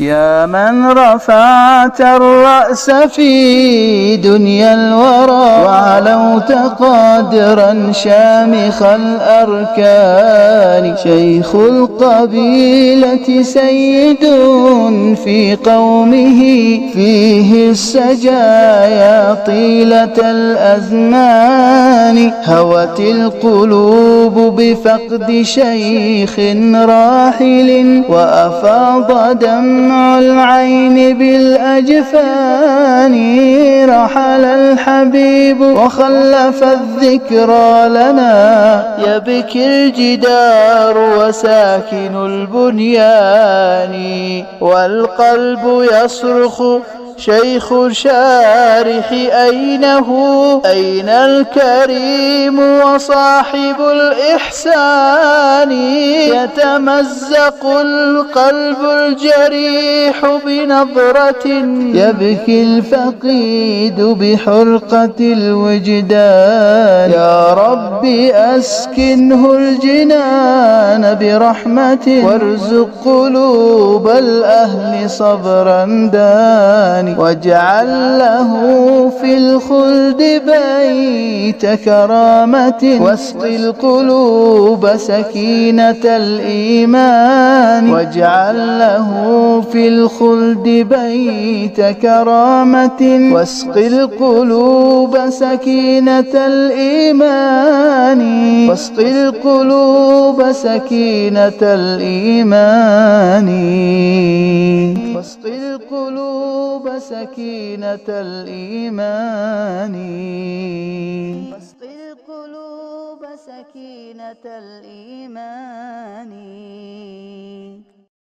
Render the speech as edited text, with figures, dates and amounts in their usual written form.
يا من رفعت الرأس في دنيا الورى وعلوت قادرا شامخ الأركان، شيخ القبيلة سيد في قومه فيه السجايا طيلة الأزمان، هوت القلوب بفقد شيخ راحل وأفاض دمع العين بالأجفان، رحل الحبيب وخلف الذكرى لنا، يبكي الجدار وساكن البنيان، والقلب يصرخ شيخ شارح أينه، أين الكريم وصاحب الإحسان، يتمزق القلب الجريح بنظرة، يبكي الفقيد بحرقة الوجدان، يا رب أسكنه الجنان برحمة، وارزق قلوب الأهل صبرا داني، واجعل له في الخلد بيت كرامة، واسق القلوب سكينة الإيمان، واجعل له في الخلد بيت كرامة، واسق القلوب سكينة الإيمان، واسق القلوب سكينة الإيمان، واسق القلوب سكينة الإيمان، واسق القلوب سكينة الإيمان.